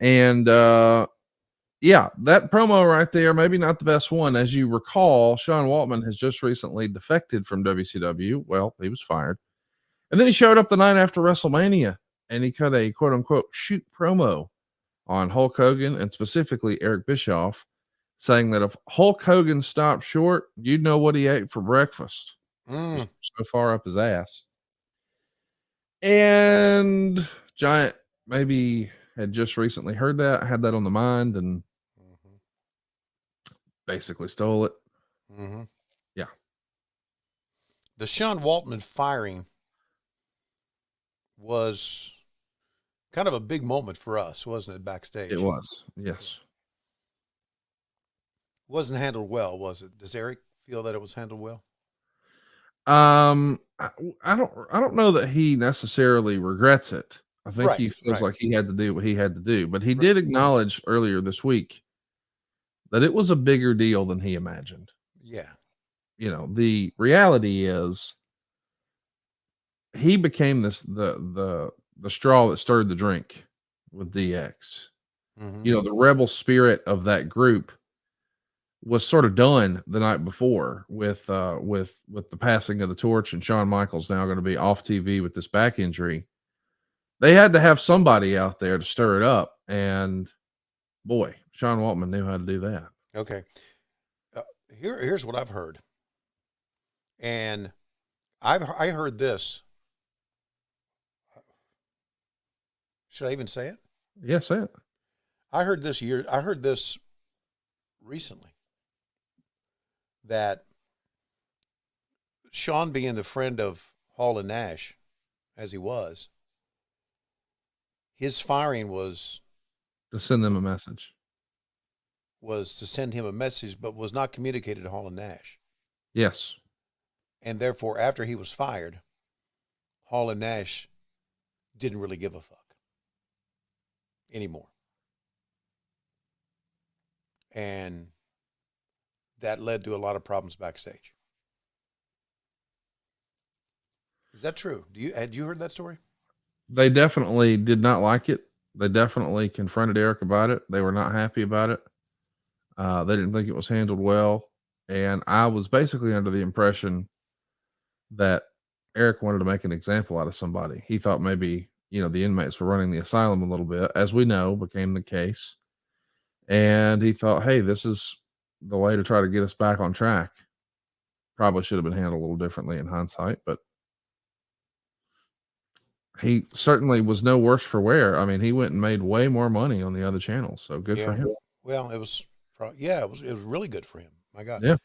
And yeah, that promo right there, maybe not the best one. As you recall, Sean Waltman has just recently defected from WCW. Well, he was fired. And then he showed up the night after WrestleMania and he cut a quote unquote shoot promo on Hulk Hogan and specifically Eric Bischoff, saying that if Hulk Hogan stopped short, you'd know what he ate for breakfast. So far up his ass. And Giant maybe had just recently heard that, had that on the mind, and basically stole it. Yeah. The Sean Waltman firing was kind of a big moment for us, wasn't it, backstage? It was, yes. Wasn't handled well, was it? Does Eric feel that it was handled well? I don't know that he necessarily regrets it. I think he feels like he had to do what he had to do, but he did acknowledge earlier this week that it was a bigger deal than he imagined. Yeah. You know, the reality is he became the straw that stirred the drink with DX. You know, the rebel spirit of that group was sort of done the night before with the passing of the torch, and Shawn Michaels now going to be off TV with this back injury. They had to have somebody out there to stir it up, and boy, Sean Waltman knew how to do that. Okay. Here's what I've heard. And I heard this. Should I even say it? Yeah, say it. I heard this recently, that Sean, being the friend of Hall and Nash, as he was, his firing was to send them a message. Was to send him a message, but was not communicated to Hall and Nash. Yes. And therefore, after he was fired, Hall and Nash didn't really give a fuck anymore. And that led to a lot of problems backstage. Is that true? Had you heard that story? They definitely did not like it. They definitely confronted Eric about it. They were not happy about it. They didn't think it was handled well. And I was basically under the impression that Eric wanted to make an example out of somebody. He thought maybe, you know, the inmates were running the asylum a little bit, as we know became the case. And he thought, hey, this is the way to try to get us back on track. Probably should have been handled a little differently in hindsight, but he certainly was no worse for wear. I mean, he went and made way more money on the other channels, so good for him. Well, it was, it was really good for him. My God. Yeah.